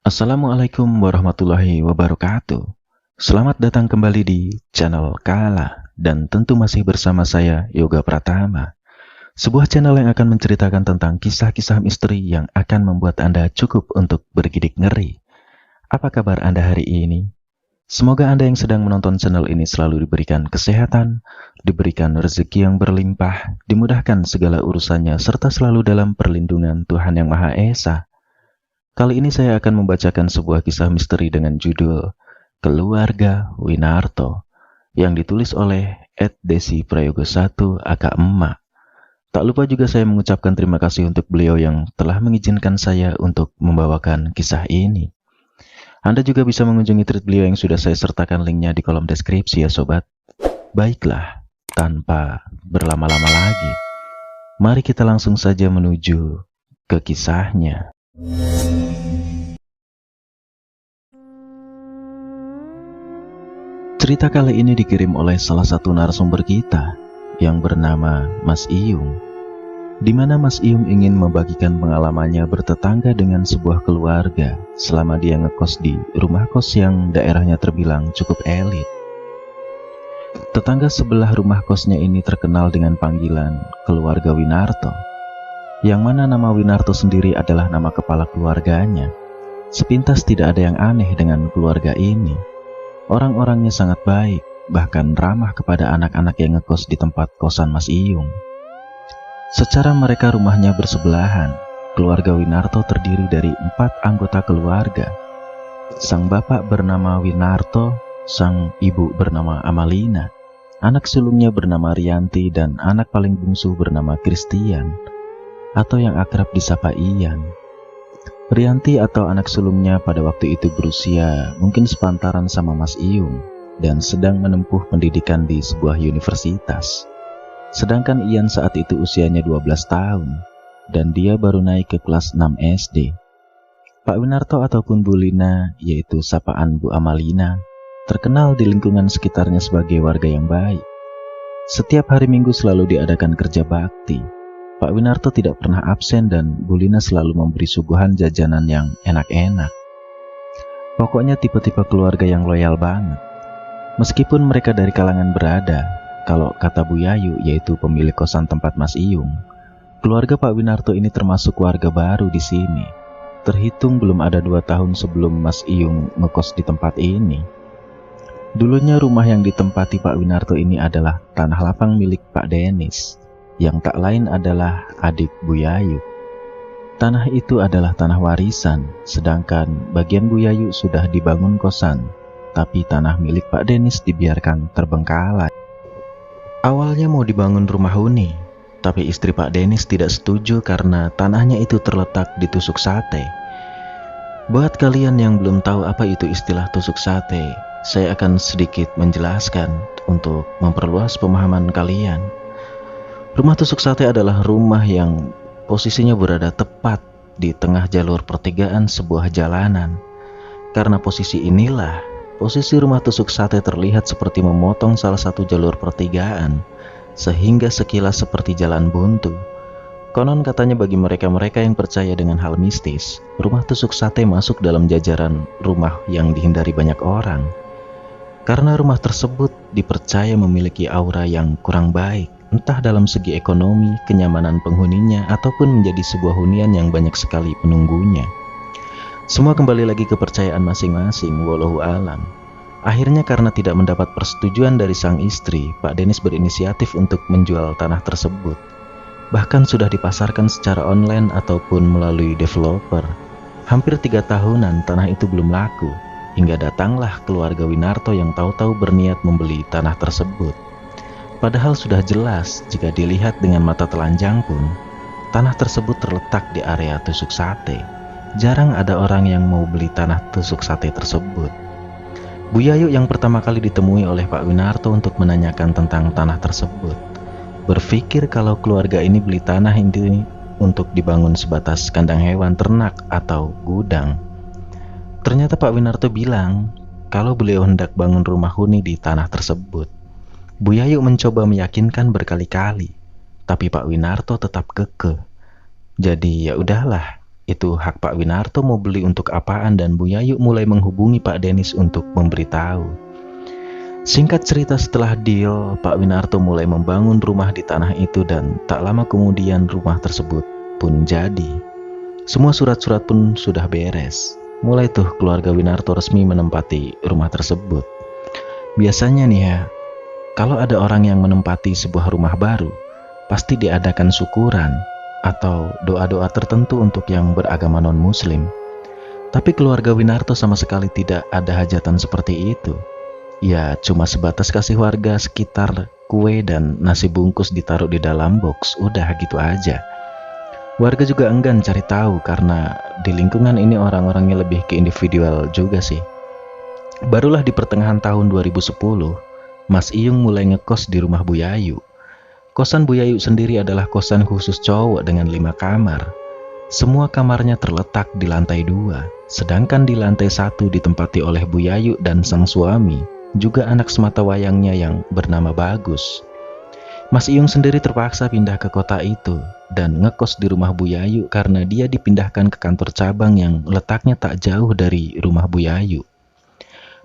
Assalamualaikum warahmatullahi wabarakatuh. Selamat datang kembali di channel Kala dan tentu masih bersama saya Yoga Pratama. Sebuah channel yang akan menceritakan tentang kisah-kisah misteri yang akan membuat Anda cukup untuk bergidik ngeri. Apa kabar Anda hari ini? Semoga Anda yang sedang menonton channel ini selalu diberikan kesehatan, diberikan rezeki yang berlimpah, dimudahkan segala urusannya serta selalu dalam perlindungan Tuhan Yang Maha Esa. Kali ini saya akan membacakan sebuah kisah misteri dengan judul Keluarga Winarto yang ditulis oleh @desi prayogo 1 aka Emak. Tak lupa juga saya mengucapkan terima kasih untuk beliau yang telah mengizinkan saya untuk membawakan kisah ini. Anda juga bisa mengunjungi tweet beliau yang sudah saya sertakan linknya di kolom deskripsi ya sobat. Baiklah, tanpa berlama-lama lagi, mari kita langsung saja menuju ke kisahnya. Cerita kali ini dikirim oleh salah satu narasumber kita yang bernama Mas Iyung, di mana Mas Iyung ingin membagikan pengalamannya bertetangga dengan sebuah keluarga selama dia ngekos di rumah kos yang daerahnya terbilang cukup elit. Tetangga sebelah rumah kosnya ini terkenal dengan panggilan keluarga Winarto, yang mana nama Winarto sendiri adalah nama kepala keluarganya. Sepintas tidak ada yang aneh dengan keluarga ini. Orang-orangnya sangat baik, bahkan ramah kepada anak-anak yang ngekos di tempat kosan Mas Iyung. Secara mereka rumahnya bersebelahan. Keluarga Winarto terdiri dari 4 anggota keluarga. Sang bapak bernama Winarto, sang ibu bernama Amalina, anak sulungnya bernama Rianti, dan anak paling bungsu bernama Christian, atau yang akrab disapa Ian. Rianti atau anak sulungnya pada waktu itu berusia mungkin sepantaran sama Mas Iyung dan sedang menempuh pendidikan di sebuah universitas. Sedangkan Ian saat itu usianya 12 tahun dan dia baru naik ke kelas 6 SD. Pak Winarto ataupun Bu Lina, yaitu sapaan Bu Amalina, terkenal di lingkungan sekitarnya sebagai warga yang baik. Setiap hari Minggu selalu diadakan kerja bakti. Pak Winarto tidak pernah absen dan Bu Lina selalu memberi suguhan jajanan yang enak-enak. Pokoknya tipe-tipe keluarga yang loyal banget. Meskipun mereka dari kalangan berada, kalau kata Bu Yayu, yaitu pemilik kosan tempat Mas Iyung, keluarga Pak Winarto ini termasuk warga baru di sini. Terhitung belum ada 2 tahun sebelum Mas Iyung ngekos di tempat ini. Dulunya rumah yang ditempati Pak Winarto ini adalah tanah lapang milik Pak Denis, yang tak lain adalah adik Bu Yayu. Tanah itu adalah tanah warisan, sedangkan bagian Bu Yayu sudah dibangun kosan, tapi tanah milik Pak Denis dibiarkan terbengkalai. Awalnya mau dibangun rumah huni, tapi istri Pak Denis tidak setuju karena tanahnya itu terletak di tusuk sate. Buat kalian yang belum tahu apa itu istilah tusuk sate, saya akan sedikit menjelaskan untuk memperluas pemahaman kalian. Rumah tusuk sate adalah rumah yang posisinya berada tepat di tengah jalur pertigaan sebuah jalanan. Karena posisi inilah, posisi rumah tusuk sate terlihat seperti memotong salah satu jalur pertigaan, sehingga sekilas seperti jalan buntu. Konon katanya bagi mereka-mereka yang percaya dengan hal mistis, rumah tusuk sate masuk dalam jajaran rumah yang dihindari banyak orang. Karena rumah tersebut dipercaya memiliki aura yang kurang baik, entah dalam segi ekonomi, kenyamanan penghuninya, ataupun menjadi sebuah hunian yang banyak sekali penunggunya. Semua kembali lagi ke kepercayaan masing-masing, wallahu alam. Akhirnya karena tidak mendapat persetujuan dari sang istri, Pak Denis berinisiatif untuk menjual tanah tersebut. Bahkan sudah dipasarkan secara online ataupun melalui developer. Hampir 3 tahunan tanah itu belum laku, hingga datanglah keluarga Winarto yang tahu-tahu berniat membeli tanah tersebut. Padahal sudah jelas jika dilihat dengan mata telanjang pun, tanah tersebut terletak di area tusuk sate. Jarang ada orang yang mau beli tanah tusuk sate tersebut. Bu Yayu yang pertama kali ditemui oleh Pak Winarto untuk menanyakan tentang tanah tersebut, berpikir kalau keluarga ini beli tanah ini untuk dibangun sebatas kandang hewan ternak atau gudang. Ternyata Pak Winarto bilang kalau beliau hendak bangun rumah huni di tanah tersebut. Bu Yayu mencoba meyakinkan berkali-kali, tapi Pak Winarto tetap kekeh. Jadi ya udahlah, itu hak Pak Winarto mau beli untuk apaan, dan Bu Yayu mulai menghubungi Pak Denis untuk memberitahu. Singkat cerita, setelah deal, Pak Winarto mulai membangun rumah di tanah itu, dan tak lama kemudian rumah tersebut pun jadi. Semua surat-surat pun sudah beres. Mulai tuh keluarga Winarto resmi menempati rumah tersebut. Biasanya nih ya, kalau ada orang yang menempati sebuah rumah baru, pasti diadakan syukuran atau doa-doa tertentu untuk yang beragama non-muslim. Tapi keluarga Winarto sama sekali tidak ada hajatan seperti itu. Ya, cuma sebatas kasih warga sekitar kue dan nasi bungkus ditaruh di dalam box, udah gitu aja. Warga juga enggan cari tahu karena di lingkungan ini orang-orangnya lebih ke individual juga sih. Barulah di pertengahan tahun 2010, Mas Iyung mulai ngekos di rumah Bu Yayu. Kosan Bu Yayu sendiri adalah kosan khusus cowok dengan 5 kamar. Semua kamarnya terletak di lantai 2, sedangkan di lantai 1 ditempati oleh Bu Yayu dan sang suami, juga anak sematawayangnya yang bernama Bagus. Mas Iyung sendiri terpaksa pindah ke kota itu dan ngekos di rumah Bu Yayu karena dia dipindahkan ke kantor cabang yang letaknya tak jauh dari rumah Bu Yayu.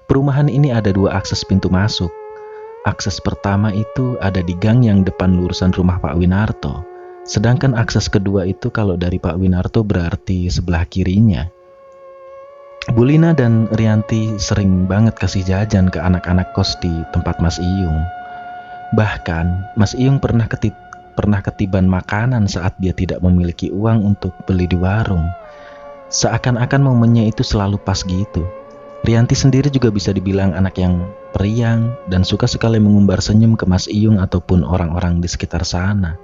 Perumahan ini ada 2 akses pintu masuk. Akses pertama itu ada di gang yang depan lurusan rumah Pak Winarto, sedangkan akses kedua itu kalau dari Pak Winarto berarti sebelah kirinya. Bu Lina dan Rianti sering banget kasih jajan ke anak-anak kos di tempat Mas Iyung. Bahkan Mas Iyung pernah ketiban makanan saat dia tidak memiliki uang untuk beli di warung. Seakan-akan momennya itu selalu pas gitu. Rianti sendiri juga bisa dibilang anak yang periang dan suka sekali mengumbar senyum ke Mas Iyung ataupun orang-orang di sekitar sana.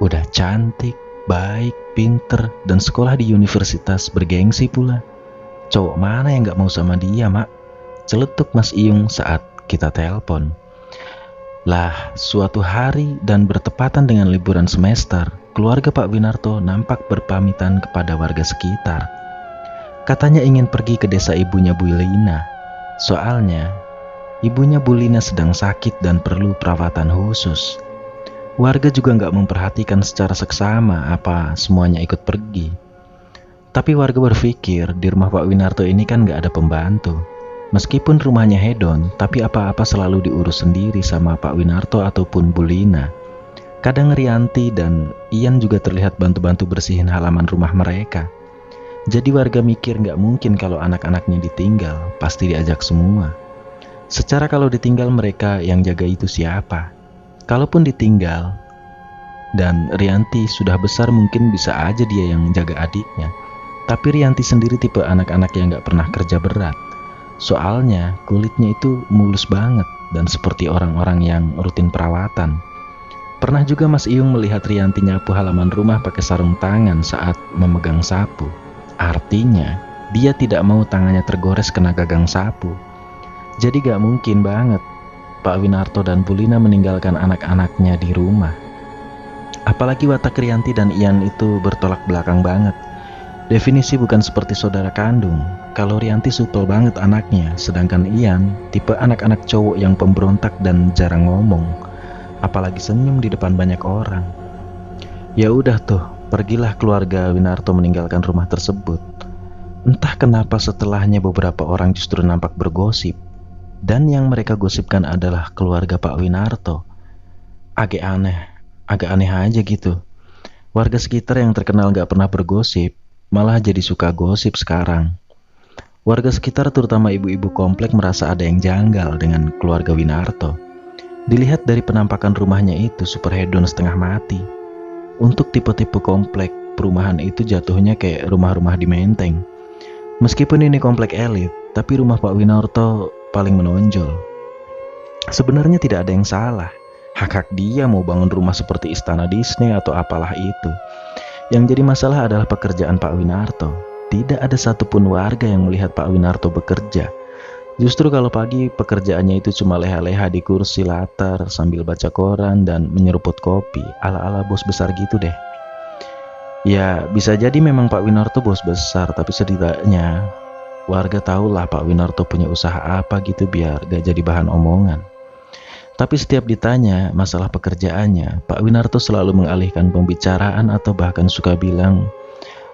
Udah cantik, baik, pinter, dan sekolah di universitas bergengsi pula. Cowok mana yang gak mau sama dia, Mak? Celetuk Mas Iyung saat kita telepon. Lah, suatu hari dan bertepatan dengan liburan semester, keluarga Pak Winarto nampak berpamitan kepada warga sekitar. Katanya ingin pergi ke desa ibunya Bu Lina. Soalnya, ibunya Bu Lina sedang sakit dan perlu perawatan khusus. Warga juga nggak memperhatikan secara seksama apa semuanya ikut pergi. Tapi warga berpikir di rumah Pak Winarto ini kan nggak ada pembantu. Meskipun rumahnya hedon, tapi apa-apa selalu diurus sendiri sama Pak Winarto ataupun Bu Lina. Kadang Rianti dan Ian juga terlihat bantu-bantu bersihin halaman rumah mereka. Jadi warga mikir nggak mungkin kalau anak-anaknya ditinggal, pasti diajak semua. Secara kalau ditinggal mereka yang jaga itu siapa? Kalaupun ditinggal dan Rianti sudah besar, mungkin bisa aja dia yang jaga adiknya. Tapi Rianti sendiri tipe anak-anak yang nggak pernah kerja berat. Soalnya kulitnya itu mulus banget dan seperti orang-orang yang rutin perawatan. Pernah juga Mas Iyung melihat Rianti nyapu halaman rumah pakai sarung tangan saat memegang sapu. Artinya, dia tidak mau tangannya tergores kena gagang sapu. Jadi gak mungkin banget Pak Winarto dan Bu Lina meninggalkan anak-anaknya di rumah. Apalagi watak Rianti dan Ian itu bertolak belakang banget. Definisi bukan seperti saudara kandung. Kalau Rianti supel banget anaknya, sedangkan Ian tipe anak-anak cowok yang pemberontak dan jarang ngomong, apalagi senyum di depan banyak orang. Ya udah tuh, pergilah keluarga Winarto meninggalkan rumah tersebut. Entah kenapa setelahnya beberapa orang justru nampak bergosip, dan yang mereka gosipkan adalah keluarga Pak Winarto. Agak aneh aja gitu. Warga sekitar yang terkenal gak pernah bergosip, malah jadi suka gosip sekarang. Warga sekitar terutama ibu-ibu komplek merasa ada yang janggal dengan keluarga Winarto. Dilihat dari penampakan rumahnya itu super hedon setengah mati. Untuk tipe-tipe komplek perumahan itu jatuhnya kayak rumah-rumah di Menteng. Meskipun ini komplek elit, tapi rumah Pak Winarto paling menonjol. Sebenarnya tidak ada yang salah. Hak-hak dia mau bangun rumah seperti istana Disney atau apalah itu. Yang jadi masalah adalah pekerjaan Pak Winarto. Tidak ada satupun warga yang melihat Pak Winarto bekerja. Justru kalau pagi pekerjaannya itu cuma leha-leha di kursi latar sambil baca koran dan menyeruput kopi, ala-ala bos besar gitu deh. Ya bisa jadi memang Pak Winarto bos besar, tapi setidaknya warga tahulah Pak Winarto punya usaha apa gitu biar gak jadi bahan omongan. Tapi setiap ditanya masalah pekerjaannya, Pak Winarto selalu mengalihkan pembicaraan atau bahkan suka bilang,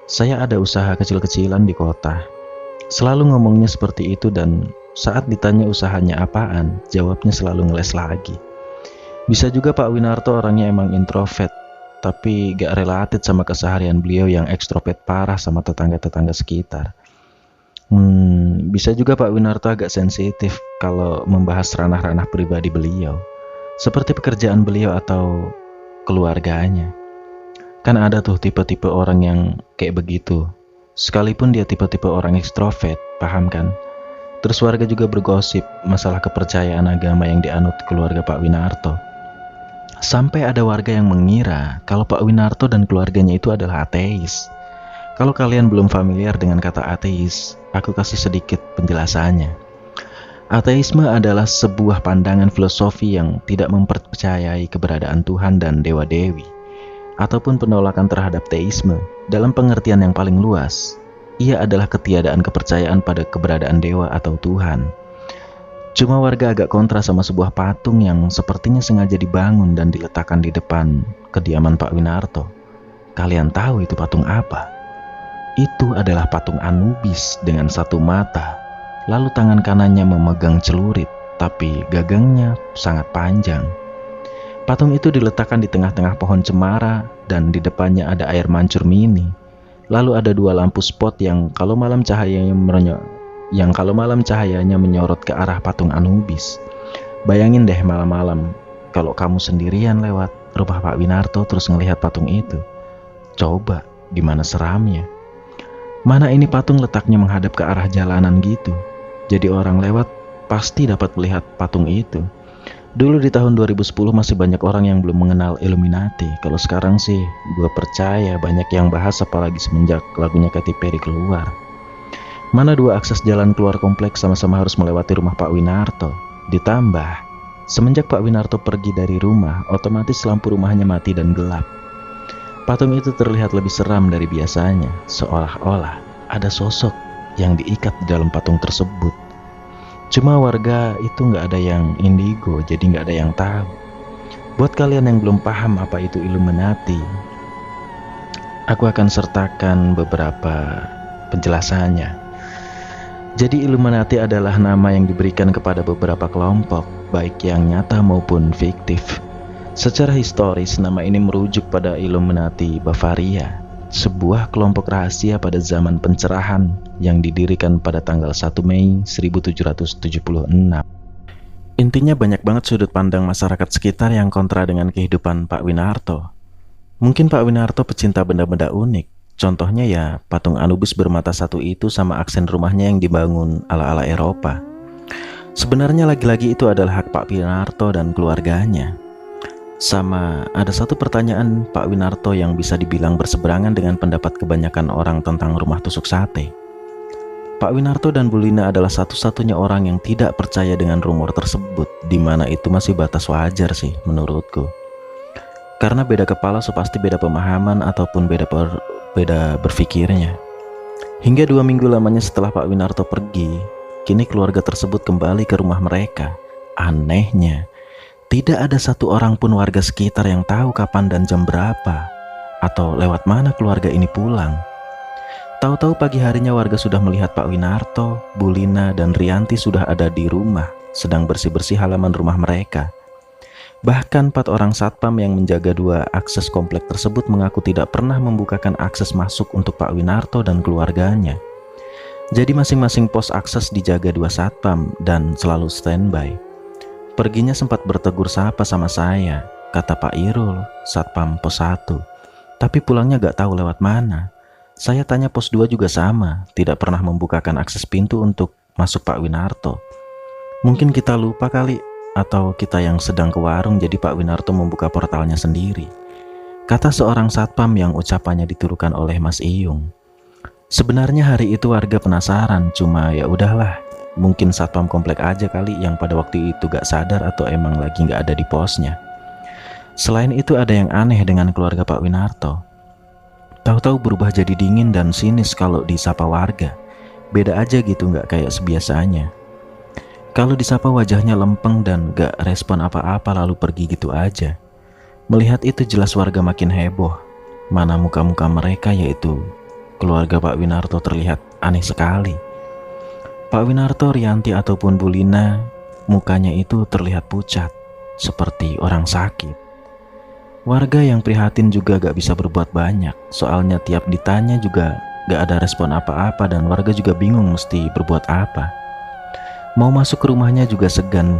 Saya ada usaha kecil-kecilan di kota. Selalu ngomongnya seperti itu dan saat ditanya usahanya apaan, jawabnya selalu ngeles lagi. Bisa juga Pak Winarto orangnya emang introvert, tapi gak related sama keseharian beliau yang ekstrovert parah sama tetangga-tetangga sekitar. Bisa juga Pak Winarto agak sensitif kalau membahas ranah-ranah pribadi beliau, seperti pekerjaan beliau atau keluarganya. Kan ada tuh tipe-tipe orang yang kayak begitu. Sekalipun dia tipe-tipe orang ekstrovert, paham kan? Terus warga juga bergosip masalah kepercayaan agama yang dianut keluarga Pak Winarto. Sampai ada warga yang mengira kalau Pak Winarto dan keluarganya itu adalah ateis. Kalau kalian belum familiar dengan kata ateis, aku kasih sedikit penjelasannya. Ateisme adalah sebuah pandangan filosofi yang tidak mempercayai keberadaan Tuhan dan dewa-dewi, ataupun penolakan terhadap teisme. Dalam pengertian yang paling luas, ia adalah ketiadaan kepercayaan pada keberadaan dewa atau Tuhan. Cuma warga agak kontra sama sebuah patung yang sepertinya sengaja dibangun dan diletakkan di depan kediaman Pak Winarto. Kalian tahu itu patung apa? Itu adalah patung Anubis dengan satu mata, lalu tangan kanannya memegang celurit, tapi gagangnya sangat panjang. Patung itu diletakkan di tengah-tengah pohon cemara dan di depannya ada air mancur mini. Lalu ada dua lampu spot yang kalau malam cahayanya menyorot ke arah patung Anubis. Bayangin deh malam-malam kalau kamu sendirian lewat rumah Pak Winarto terus ngelihat patung itu. Coba, gimana seramnya? Mana ini patung letaknya menghadap ke arah jalanan gitu. Jadi orang lewat pasti dapat melihat patung itu. Dulu di tahun 2010 masih banyak orang yang belum mengenal Illuminati. Kalau sekarang sih gue percaya banyak yang bahas, apalagi semenjak lagunya Katy Perry keluar. Mana dua akses jalan keluar kompleks sama-sama harus melewati rumah Pak Winarto. Ditambah, semenjak Pak Winarto pergi dari rumah, otomatis lampu rumahnya mati dan gelap. Patung itu terlihat lebih seram dari biasanya, seolah-olah ada sosok yang diikat di dalam patung tersebut. Cuma warga itu nggak ada yang indigo, jadi nggak ada yang tahu. Buat kalian yang belum paham apa itu Illuminati, aku akan sertakan beberapa penjelasannya. Jadi Illuminati adalah nama yang diberikan kepada beberapa kelompok, baik yang nyata maupun fiktif. Secara historis, nama ini merujuk pada Illuminati Bavaria, sebuah kelompok rahasia pada zaman pencerahan yang didirikan pada tanggal 1 Mei 1776. Intinya banyak banget sudut pandang masyarakat sekitar yang kontra dengan kehidupan Pak Winarto. Mungkin Pak Winarto pecinta benda-benda unik. Contohnya ya patung Anubis bermata satu itu sama aksen rumahnya yang dibangun ala-ala Eropa. Sebenarnya lagi-lagi itu adalah hak Pak Winarto dan keluarganya. Sama ada satu pertanyaan Pak Winarto yang bisa dibilang berseberangan dengan pendapat kebanyakan orang tentang rumah tusuk sate. Pak Winarto dan Bu Lina adalah satu-satunya orang yang tidak percaya dengan rumor tersebut, di mana itu masih batas wajar sih menurutku. Karena beda kepala so pasti beda pemahaman ataupun beda berpikirnya. Hingga 2 minggu lamanya setelah Pak Winarto pergi, kini keluarga tersebut kembali ke rumah mereka. Anehnya, tidak ada satu orang pun warga sekitar yang tahu kapan dan jam berapa, atau lewat mana keluarga ini pulang. Tahu-tahu pagi harinya warga sudah melihat Pak Winarto, Bu Lina, dan Rianti sudah ada di rumah, sedang bersih-bersih halaman rumah mereka. Bahkan 4 orang satpam yang menjaga 2 akses komplek tersebut mengaku tidak pernah membukakan akses masuk untuk Pak Winarto dan keluarganya. Jadi masing-masing pos akses dijaga 2 satpam dan selalu standby. Perginya sempat bertegur sapa sama saya, kata Pak Irul, satpam pos 1. Tapi pulangnya gak tahu lewat mana. Saya tanya pos 2 juga sama, tidak pernah membukakan akses pintu untuk masuk Pak Winarto. Mungkin kita lupa kali, atau kita yang sedang ke warung jadi Pak Winarto membuka portalnya sendiri, kata seorang satpam yang ucapannya diturukan oleh Mas Iyung. Sebenarnya hari itu warga penasaran, cuma ya udahlah, mungkin satpam komplek aja kali yang pada waktu itu gak sadar atau emang lagi gak ada di posnya. Selain itu ada yang aneh dengan keluarga Pak Winarto. Tahu-tahu berubah jadi dingin dan sinis kalau disapa warga. Beda aja gitu, gak kayak sebiasanya. Kalau disapa wajahnya lempeng dan gak respon apa-apa lalu pergi gitu aja. Melihat itu jelas warga makin heboh. Mana muka-muka mereka yaitu keluarga Pak Winarto terlihat aneh sekali. Pak Winarto, Rianti ataupun Bu Lina, mukanya itu terlihat pucat, seperti orang sakit. Warga yang prihatin juga gak bisa berbuat banyak, soalnya tiap ditanya juga gak ada respon apa-apa dan warga juga bingung mesti berbuat apa. Mau masuk ke rumahnya juga segan,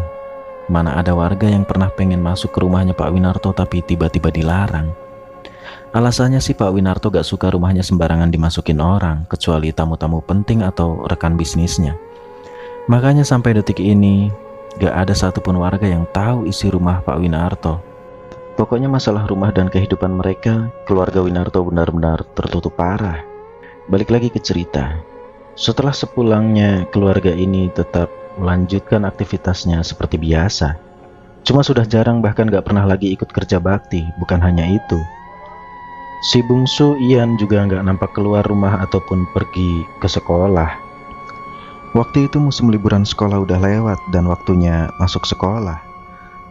mana ada warga yang pernah pengen masuk ke rumahnya Pak Winarto tapi tiba-tiba dilarang. Alasannya sih Pak Winarto gak suka rumahnya sembarangan dimasukin orang, kecuali tamu-tamu penting atau rekan bisnisnya. Makanya sampai detik ini, gak ada satupun warga yang tahu isi rumah Pak Winarto. Pokoknya masalah rumah dan kehidupan mereka, keluarga Winarto benar-benar tertutup parah. Balik lagi ke cerita. Setelah sepulangnya, keluarga ini tetap melanjutkan aktivitasnya seperti biasa. Cuma sudah jarang bahkan gak pernah lagi ikut kerja bakti. Bukan hanya itu, si bungsu Ian juga nggak nampak keluar rumah ataupun pergi ke sekolah. Waktu itu musim liburan sekolah udah lewat dan waktunya masuk sekolah.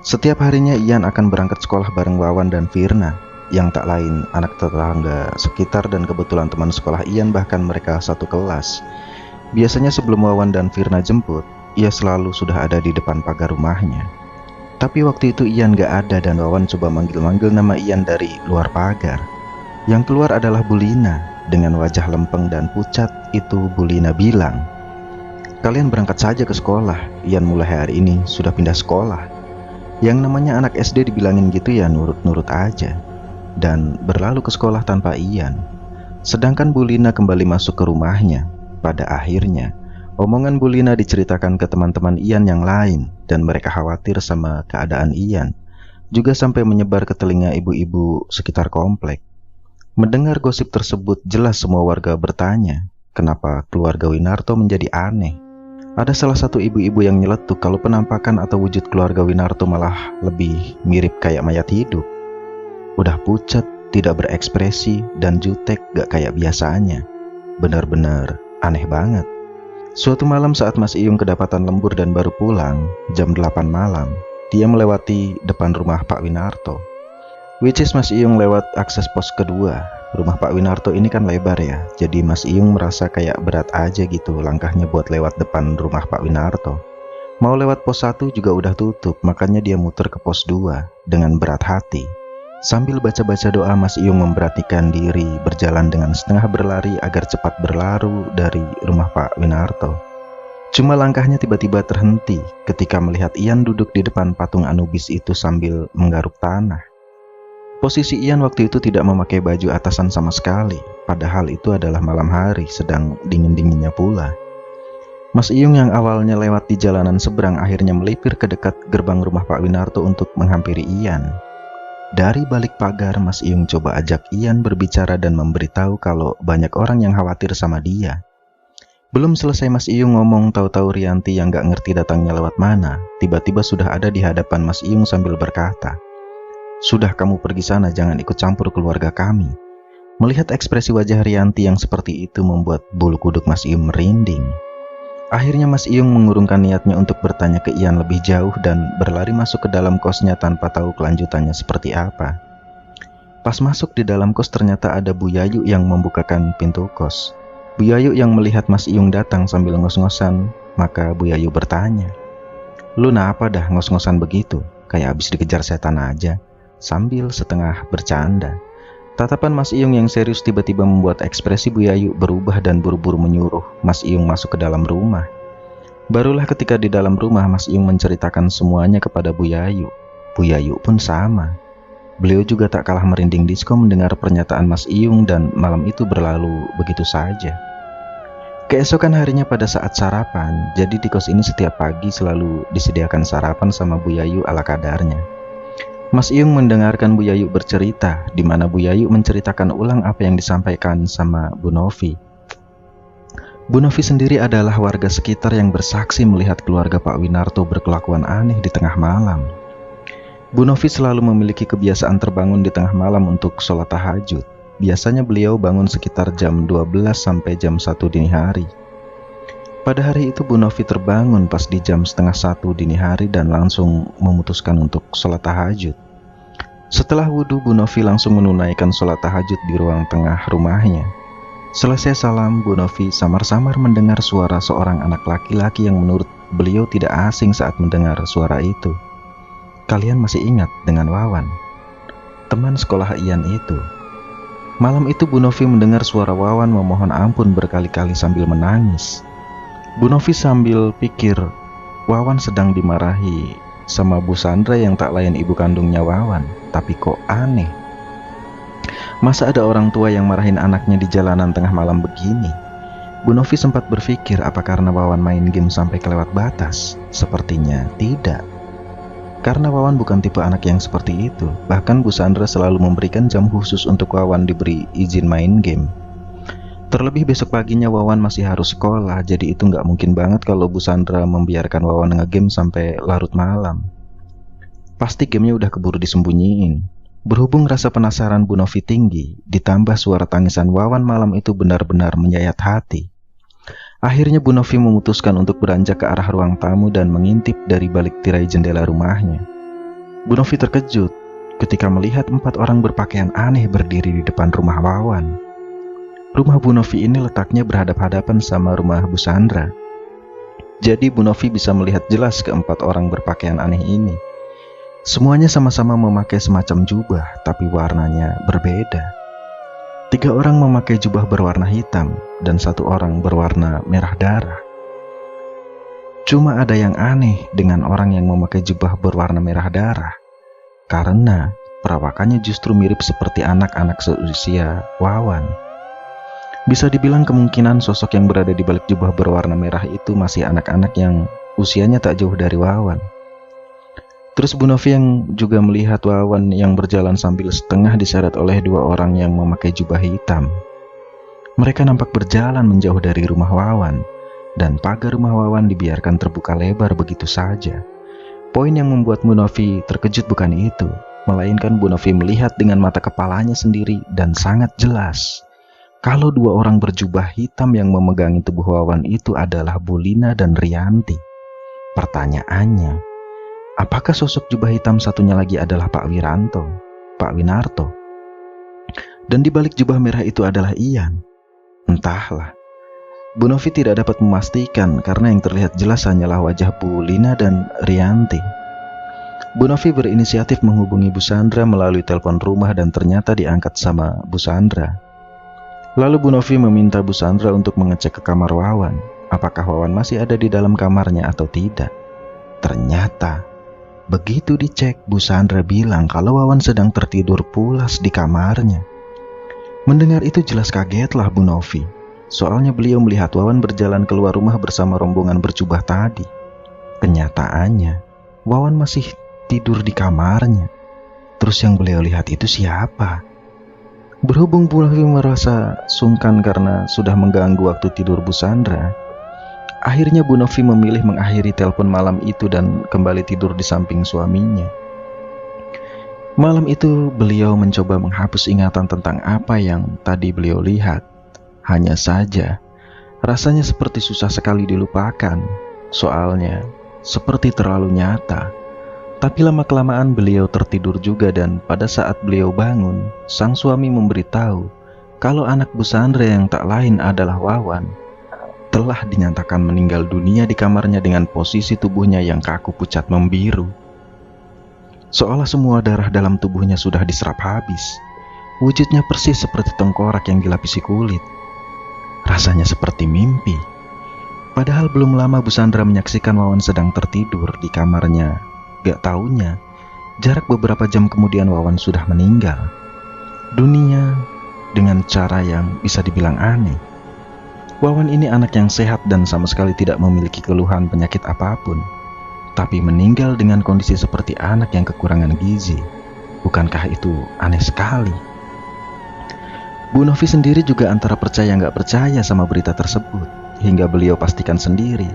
Setiap harinya Ian akan berangkat sekolah bareng Wawan dan Firna, yang tak lain anak tetangga sekitar dan kebetulan teman sekolah Ian, bahkan mereka satu kelas. Biasanya sebelum Wawan dan Firna jemput, ia selalu sudah ada di depan pagar rumahnya. Tapi waktu itu Ian gak ada dan Wawan coba manggil-manggil nama Ian dari luar pagar. Yang keluar adalah Bu Lina. Dengan wajah lempeng dan pucat itu Bu Lina bilang, "Kalian berangkat saja ke sekolah, Ian mulai hari ini sudah pindah sekolah." Yang namanya anak SD dibilangin gitu ya nurut-nurut aja, dan berlalu ke sekolah tanpa Ian. Sedangkan Bu Lina kembali masuk ke rumahnya. Pada akhirnya, omongan Bu Lina diceritakan ke teman-teman Ian yang lain, dan mereka khawatir sama keadaan Ian, juga sampai menyebar ke telinga ibu-ibu sekitar komplek. Mendengar gosip tersebut, jelas semua warga bertanya, kenapa keluarga Winarto menjadi aneh. Ada salah satu ibu-ibu yang nyeletuk kalau penampakan atau wujud keluarga Winarto malah lebih mirip kayak mayat hidup. Udah pucat, tidak berekspresi, dan jutek gak kayak biasanya. Benar-benar aneh banget. Suatu malam saat Mas Iyung kedapatan lembur dan baru pulang, jam 8 malam, dia melewati depan rumah Pak Winarto. Which is Mas Iyung lewat akses pos kedua. Rumah Pak Winarto ini kan lebar ya, jadi Mas Iyung merasa kayak berat aja gitu langkahnya buat lewat depan rumah Pak Winarto. Mau lewat pos 1 juga udah tutup, makanya dia muter ke pos 2 dengan berat hati. Sambil baca-baca doa, Mas Iyung memberanikan diri berjalan dengan setengah berlari agar cepat berlalu dari rumah Pak Winarto. Cuma langkahnya tiba-tiba terhenti ketika melihat Ian duduk di depan patung Anubis itu sambil menggaruk tanah. Posisi Ian waktu itu tidak memakai baju atasan sama sekali, padahal itu adalah malam hari, sedang dingin-dinginnya pula. Mas Iyung yang awalnya lewat di jalanan seberang akhirnya melipir ke dekat gerbang rumah Pak Winarto untuk menghampiri Ian. Dari balik pagar, Mas Iyung coba ajak Ian berbicara dan memberitahu kalau banyak orang yang khawatir sama dia. Belum selesai Mas Iyung ngomong, tahu-tahu Rianti yang gak ngerti datangnya lewat mana, tiba-tiba sudah ada di hadapan Mas Iyung sambil berkata, "Sudah, kamu pergi sana, jangan ikut campur keluarga kami." Melihat ekspresi wajah Rianti yang seperti itu membuat bulu kuduk Mas Iyung merinding. Akhirnya Mas Iyung mengurungkan niatnya untuk bertanya ke Ian lebih jauh dan berlari masuk ke dalam kosnya tanpa tahu kelanjutannya seperti apa. Pas masuk di dalam kos ternyata ada Bu Yayu yang membukakan pintu kos. Bu Yayu yang melihat Mas Iyung datang sambil ngos-ngosan, maka Bu Yayu bertanya, "Lu apa dah ngos-ngosan begitu? Kayak habis dikejar setan aja." Sambil setengah bercanda. Tatapan Mas Iyung yang serius tiba-tiba membuat ekspresi Bu Yayu berubah dan buru-buru menyuruh Mas Iyung masuk ke dalam rumah. Barulah ketika di dalam rumah Mas Iyung menceritakan semuanya kepada Bu Yayu. Bu Yayu pun sama. Beliau juga tak kalah merinding disco mendengar pernyataan Mas Iyung dan malam itu berlalu begitu saja. Keesokan harinya pada saat sarapan, jadi di kos ini setiap pagi selalu disediakan sarapan sama Bu Yayu ala kadarnya. Mas Iyung mendengarkan Bu Yayu bercerita, di mana Bu Yayu menceritakan ulang apa yang disampaikan sama Bu Novi. Bu Novi sendiri adalah warga sekitar yang bersaksi melihat keluarga Pak Winarto berkelakuan aneh di tengah malam. Bu Novi selalu memiliki kebiasaan terbangun di tengah malam untuk sholat tahajud. Biasanya beliau bangun sekitar jam 12 sampai jam 1 dini hari. Pada hari itu Bu Novi terbangun pas di jam setengah 1 dini hari dan langsung memutuskan untuk sholat tahajud. Setelah wudhu, Bu Novi langsung menunaikan sholat tahajud di ruang tengah rumahnya. Selesai salam, Bu Novi samar-samar mendengar suara seorang anak laki-laki yang menurut beliau tidak asing saat mendengar suara itu. Kalian masih ingat dengan Wawan, teman sekolah Ian itu? Malam itu Bu Novi mendengar suara Wawan memohon ampun berkali-kali sambil menangis. Bu Novi sambil pikir, Wawan sedang dimarahi sama Bu Sandra yang tak lain ibu kandungnya Wawan. Tapi kok aneh, masa ada orang tua yang marahin anaknya di jalanan tengah malam begini? Bu Novi sempat berpikir apa karena Wawan main game sampai kelewat batas. Sepertinya tidak, karena Wawan bukan tipe anak yang seperti itu. Bahkan Bu Sandra selalu memberikan jam khusus untuk Wawan diberi izin main game. Terlebih besok paginya Wawan masih harus sekolah, jadi itu nggak mungkin banget kalau Bu Sandra membiarkan Wawan nge-game sampai larut malam. Pasti gamenya udah keburu disembunyiin. Berhubung rasa penasaran Bu Novi tinggi, ditambah suara tangisan Wawan malam itu benar-benar menyayat hati. Akhirnya Bu Novi memutuskan untuk beranjak ke arah ruang tamu dan mengintip dari balik tirai jendela rumahnya. Bu Novi terkejut ketika melihat 4 orang berpakaian aneh berdiri di depan rumah Wawan. Rumah Bu Novi ini letaknya berhadap-hadapan sama rumah Bu Sandra. Jadi Bu Novi bisa melihat jelas ke 4 orang berpakaian aneh ini. Semuanya sama-sama memakai semacam jubah, tapi warnanya berbeda. 3 orang memakai jubah berwarna hitam dan 1 orang berwarna merah darah. Cuma ada yang aneh dengan orang yang memakai jubah berwarna merah darah, karena perawakannya justru mirip seperti anak-anak seusia Wawan. Bisa dibilang kemungkinan sosok yang berada di balik jubah berwarna merah itu masih anak-anak yang usianya tak jauh dari Wawan. Terus Bu Novi yang juga melihat Wawan yang berjalan sambil setengah diseret oleh 2 orang yang memakai jubah hitam. Mereka nampak berjalan menjauh dari rumah Wawan, dan pagar rumah Wawan dibiarkan terbuka lebar begitu saja. Poin yang membuat Bu Novi terkejut bukan itu, melainkan Bu Novi melihat dengan mata kepalanya sendiri dan sangat jelas kalau 2 orang berjubah hitam yang memegangi tubuh Wawan itu adalah Bu Lina dan Rianti. Pertanyaannya, apakah sosok jubah hitam satunya lagi adalah Pak Winarto? Dan di balik jubah merah itu adalah Ian? Entahlah. Bu Novi tidak dapat memastikan karena yang terlihat jelas hanyalah wajah Bu Lina dan Rianti. Bu Novi berinisiatif menghubungi Bu Sandra melalui telepon rumah dan ternyata diangkat sama Bu Sandra. Lalu Bu Novi meminta Bu Sandra untuk mengecek ke kamar Wawan, apakah Wawan masih ada di dalam kamarnya atau tidak. Ternyata begitu dicek, Bu Sandra bilang kalau Wawan sedang tertidur pulas di kamarnya. Mendengar itu jelas kagetlah Bu Novi. Soalnya beliau melihat Wawan berjalan keluar rumah bersama rombongan berjubah tadi. Kenyataannya, Wawan masih tidur di kamarnya. Terus yang beliau lihat itu siapa? Berhubung Bu Novi merasa sungkan karena sudah mengganggu waktu tidur Bu Sandra, akhirnya Bu Novi memilih mengakhiri telepon malam itu dan kembali tidur di samping suaminya. Malam itu beliau mencoba menghapus ingatan tentang apa yang tadi beliau lihat. Hanya saja, rasanya seperti susah sekali dilupakan. Soalnya, seperti terlalu nyata. Tapi lama-kelamaan beliau tertidur juga dan pada saat beliau bangun, sang suami memberitahu kalau anak Bu Sandra yang tak lain adalah Wawan telah dinyatakan meninggal dunia di kamarnya dengan posisi tubuhnya yang kaku pucat membiru. Seolah semua darah dalam tubuhnya sudah diserap habis. Wujudnya persis seperti tengkorak yang dilapisi kulit. Rasanya seperti mimpi. Padahal belum lama Bu Sandra menyaksikan Wawan sedang tertidur di kamarnya. Gak taunya, jarak beberapa jam kemudian Wawan sudah meninggal dunia dengan cara yang bisa dibilang aneh. Wawan ini anak yang sehat dan sama sekali tidak memiliki keluhan penyakit apapun, tapi meninggal dengan kondisi seperti anak yang kekurangan gizi. Bukankah itu aneh sekali? Bu Novi sendiri juga antara percaya nggak percaya sama berita tersebut, hingga beliau pastikan sendiri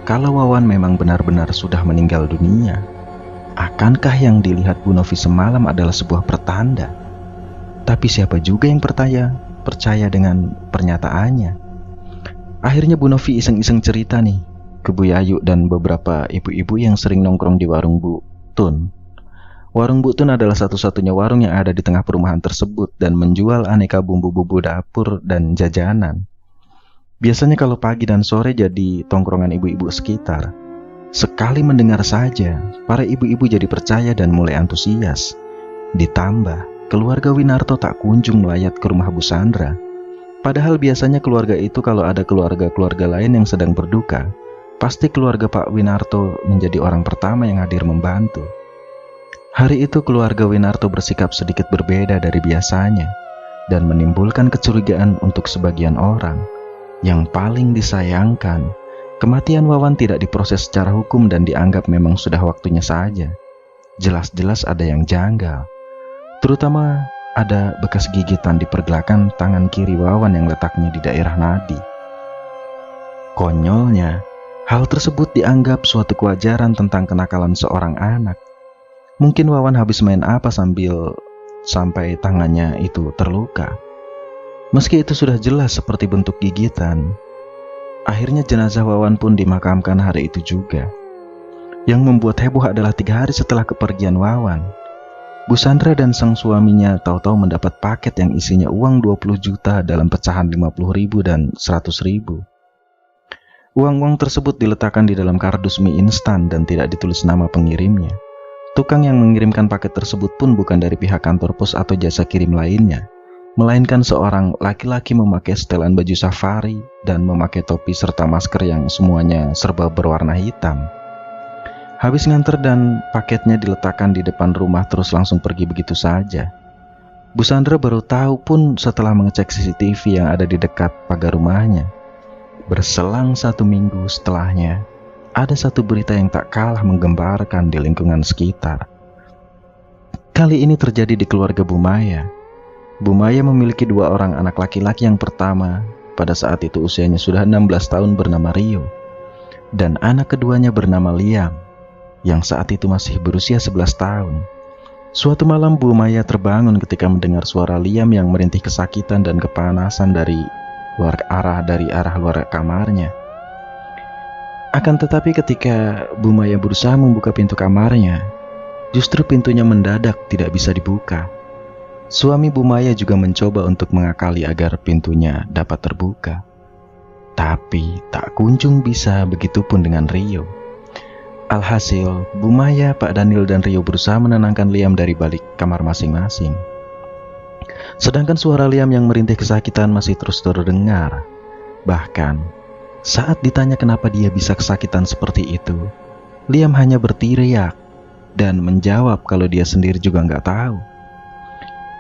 kalau Wawan memang benar-benar sudah meninggal dunia. Akankah yang dilihat Bu Novi semalam adalah sebuah pertanda? Tapi siapa juga yang percaya dengan pernyataannya? Akhirnya Bu Novi iseng-iseng cerita nih ke Bu Yayu dan beberapa ibu-ibu yang sering nongkrong di warung Bu Tun. Warung Butun adalah satu-satunya warung yang ada di tengah perumahan tersebut dan menjual aneka bumbu-bumbu dapur dan jajanan. Biasanya kalau pagi dan sore jadi tongkrongan ibu-ibu sekitar. Sekali mendengar saja, para ibu-ibu jadi percaya dan mulai antusias. Ditambah, keluarga Winarto tak kunjung melayat ke rumah Bu Sandra. Padahal biasanya keluarga itu kalau ada keluarga-keluarga lain yang sedang berduka, pasti keluarga Pak Winarto menjadi orang pertama yang hadir membantu. Hari itu keluarga Winarto bersikap sedikit berbeda dari biasanya dan menimbulkan kecurigaan untuk sebagian orang. Yang paling disayangkan, kematian Wawan tidak diproses secara hukum dan dianggap memang sudah waktunya saja. Jelas-jelas ada yang janggal, terutama ada bekas gigitan di pergelangan tangan kiri Wawan yang letaknya di daerah nadi. Konyolnya, hal tersebut dianggap suatu kewajaran tentang kenakalan seorang anak. Mungkin Wawan habis main apa sampai tangannya itu terluka. Meski itu sudah jelas seperti bentuk gigitan, akhirnya jenazah Wawan pun dimakamkan hari itu juga. Yang membuat heboh adalah 3 hari setelah kepergian Wawan, Bu Sandra dan sang suaminya tahu-tahu mendapat paket yang isinya uang 20 juta dalam pecahan 50.000 dan 100.000. Uang-uang tersebut diletakkan di dalam kardus mie instan dan tidak ditulis nama pengirimnya. Tukang yang mengirimkan paket tersebut pun bukan dari pihak kantor pos atau jasa kirim lainnya, melainkan seorang laki-laki memakai setelan baju safari dan memakai topi serta masker yang semuanya serba berwarna hitam. Habis nganter dan paketnya diletakkan di depan rumah terus langsung pergi begitu saja. Bu Sandra baru tahu pun setelah mengecek CCTV yang ada di dekat pagar rumahnya. Berselang 1 minggu setelahnya, ada satu berita yang tak kalah menggemparkan di lingkungan sekitar. Kali ini terjadi di keluarga Bu Maya. Bu Maya memiliki 2 orang anak laki-laki. Yang pertama pada saat itu usianya sudah 16 tahun bernama Rio, dan anak keduanya bernama Liam yang saat itu masih berusia 11 tahun. Suatu malam Bu Maya terbangun ketika mendengar suara Liam yang merintih kesakitan dan kepanasan dari arah luar kamarnya. Akan tetapi ketika Bu Maya berusaha membuka pintu kamarnya, justru pintunya mendadak tidak bisa dibuka. Suami Bu Maya juga mencoba untuk mengakali agar pintunya dapat terbuka, tapi tak kunjung bisa, begitupun dengan Rio. Alhasil, Bu Maya, Pak Daniel dan Rio berusaha menenangkan Liam dari balik kamar masing-masing. Sedangkan suara Liam yang merintih kesakitan masih terus terdengar. Bahkan saat ditanya kenapa dia bisa kesakitan seperti itu, Liam hanya berteriak dan menjawab kalau dia sendiri juga nggak tahu.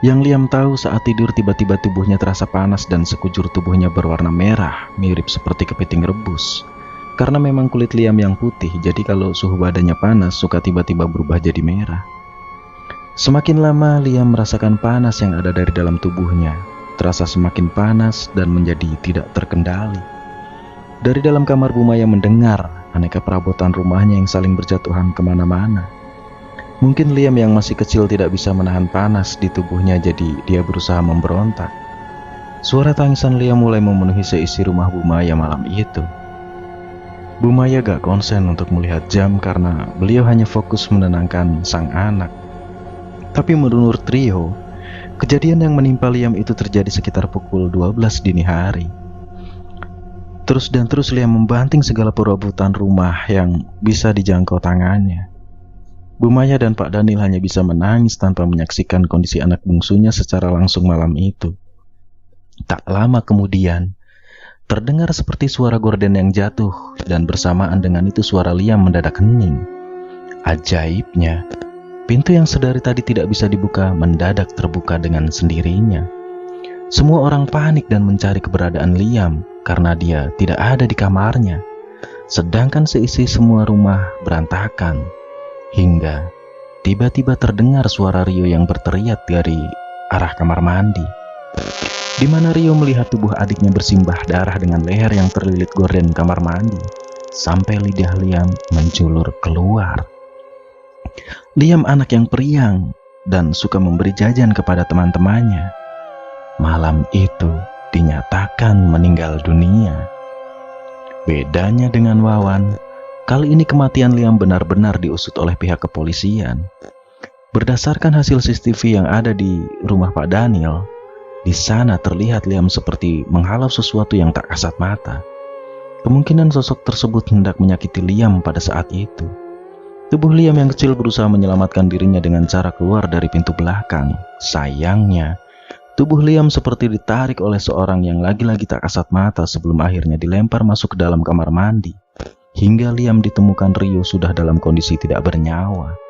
Yang Liam tahu saat tidur tiba-tiba tubuhnya terasa panas dan sekujur tubuhnya berwarna merah, mirip seperti kepiting rebus. Karena memang kulit Liam yang putih, jadi kalau suhu badannya panas suka tiba-tiba berubah jadi merah. Semakin lama Liam merasakan panas yang ada dari dalam tubuhnya, terasa semakin panas dan menjadi tidak terkendali. Dari dalam kamar Bu Maya mendengar aneka perabotan rumahnya yang saling berjatuhan kemana-mana. Mungkin Liam yang masih kecil tidak bisa menahan panas di tubuhnya, jadi dia berusaha memberontak. Suara tangisan Liam mulai memenuhi seisi rumah Bu Maya malam itu. Bu Maya gak konsen untuk melihat jam karena beliau hanya fokus menenangkan sang anak. Tapi menurut Rio, kejadian yang menimpa Liam itu terjadi sekitar pukul 12 dini hari. Terus Liam membanting segala perabotan rumah yang bisa dijangkau tangannya. Bu Maya dan Pak Daniel hanya bisa menangis tanpa menyaksikan kondisi anak bungsunya secara langsung malam itu. Tak lama kemudian, terdengar seperti suara gorden yang jatuh, dan bersamaan dengan itu suara Liam mendadak hening. Ajaibnya, pintu yang sedari tadi tidak bisa dibuka mendadak terbuka dengan sendirinya. Semua orang panik dan mencari keberadaan Liam karena dia tidak ada di kamarnya. Sedangkan seisi semua rumah berantakan. Hingga tiba-tiba terdengar suara Rio yang berteriak dari arah kamar mandi, di mana Rio melihat tubuh adiknya bersimbah darah dengan leher yang terlilit gorden kamar mandi, sampai lidah Liam menjulur keluar. Liam anak yang periang dan suka memberi jajan kepada teman-temannya. Malam itu dinyatakan meninggal dunia. Bedanya dengan Wawan, kali ini kematian Liam benar-benar diusut oleh pihak kepolisian. Berdasarkan hasil CCTV yang ada di rumah Pak Daniel, di sana terlihat Liam seperti menghalau sesuatu yang tak kasat mata. Kemungkinan sosok tersebut hendak menyakiti Liam pada saat itu. Tubuh Liam yang kecil berusaha menyelamatkan dirinya dengan cara keluar dari pintu belakang. Sayangnya, tubuh Liam seperti ditarik oleh seorang yang lagi-lagi tak kasat mata sebelum akhirnya dilempar masuk ke dalam kamar mandi. Hingga Liam ditemukan Rio sudah dalam kondisi tidak bernyawa.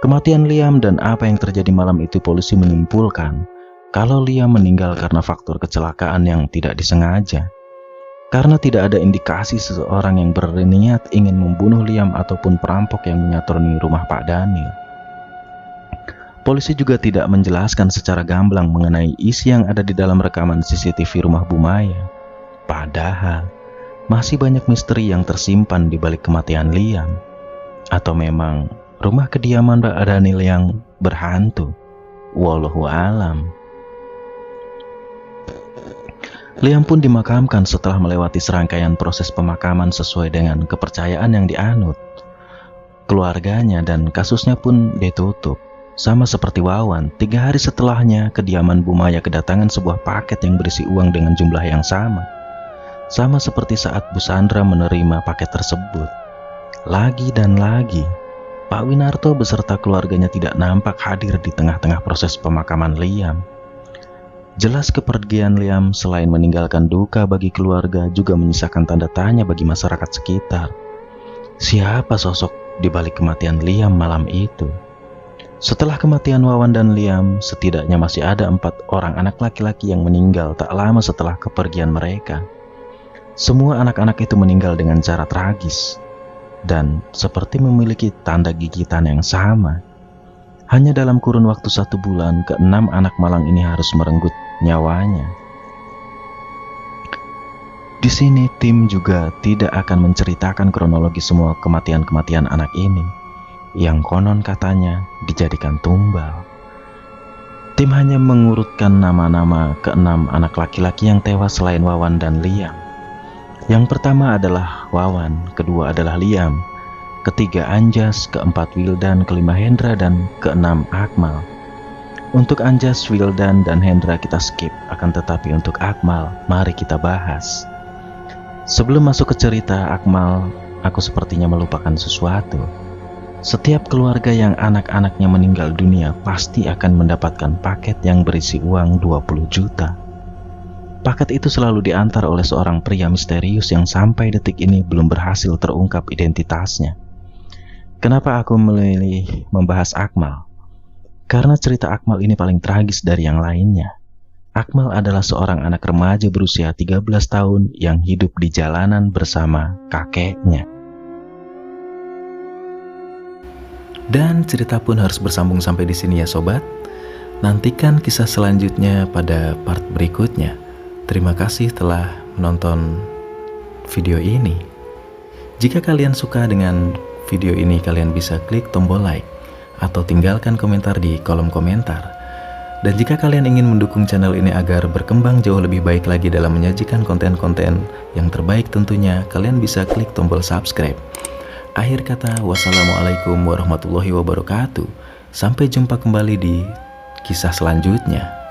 Kematian Liam dan apa yang terjadi malam itu, polisi menyimpulkan kalau Liam meninggal karena faktor kecelakaan yang tidak disengaja. Karena tidak ada indikasi seseorang yang berniat ingin membunuh Liam ataupun perampok yang menyatroni rumah Pak Daniel. Polisi juga tidak menjelaskan secara gamblang mengenai isi yang ada di dalam rekaman CCTV rumah Bu Maya. Padahal masih banyak misteri yang tersimpan di balik kematian Liam. Atau memang rumah kediaman Pak Daniel yang berhantu? Wallahu alam. Liam pun dimakamkan setelah melewati serangkaian proses pemakaman sesuai dengan kepercayaan yang dianut keluarganya, dan kasusnya pun ditutup. Sama seperti Wawan, 3 hari setelahnya kediaman Bu Maya kedatangan sebuah paket yang berisi uang dengan jumlah yang sama. Sama seperti saat Bu Sandra menerima paket tersebut. Lagi dan lagi, Pak Winarto beserta keluarganya tidak nampak hadir di tengah-tengah proses pemakaman Liam. Jelas kepergian Liam selain meninggalkan duka bagi keluarga, juga menyisakan tanda tanya bagi masyarakat sekitar. Siapa sosok di balik kematian Liam malam itu? Setelah kematian Wawan dan Liam, setidaknya masih ada 4 orang anak laki-laki yang meninggal tak lama setelah kepergian mereka. Semua anak-anak itu meninggal dengan cara tragis dan seperti memiliki tanda gigitan yang sama. Hanya dalam kurun waktu 1 bulan, ke-6 anak malang ini harus merenggut nyawanya. Di sini tim juga tidak akan menceritakan kronologi semua kematian-kematian anak ini, yang konon katanya dijadikan tumbal. Tim hanya mengurutkan nama-nama ke-6 anak laki-laki yang tewas selain Wawan dan Liam. Yang pertama adalah Wawan, kedua adalah Liam, ketiga Anjas, keempat Wildan, kelima Hendra, dan keenam Akmal. Untuk Anjas, Wildan, dan Hendra kita skip, akan tetapi untuk Akmal, mari kita bahas. Sebelum masuk ke cerita Akmal, aku sepertinya melupakan sesuatu. Setiap keluarga yang anak-anaknya meninggal dunia pasti akan mendapatkan paket yang berisi uang 20 juta. Paket itu selalu diantar oleh seorang pria misterius yang sampai detik ini belum berhasil terungkap identitasnya. Kenapa aku memilih membahas Akmal? Karena cerita Akmal ini paling tragis dari yang lainnya. Akmal adalah seorang anak remaja berusia 13 tahun yang hidup di jalanan bersama kakeknya. Dan cerita pun harus bersambung sampai di sini ya sobat. Nantikan kisah selanjutnya pada part berikutnya. Terima kasih telah menonton video ini. Jika kalian suka dengan video ini, kalian bisa klik tombol like atau tinggalkan komentar di kolom komentar. Dan jika kalian ingin mendukung channel ini agar berkembang jauh lebih baik lagi dalam menyajikan konten-konten yang terbaik tentunya, kalian bisa klik tombol subscribe. Akhir kata, wassalamualaikum warahmatullahi wabarakatuh. Sampai jumpa kembali di kisah selanjutnya.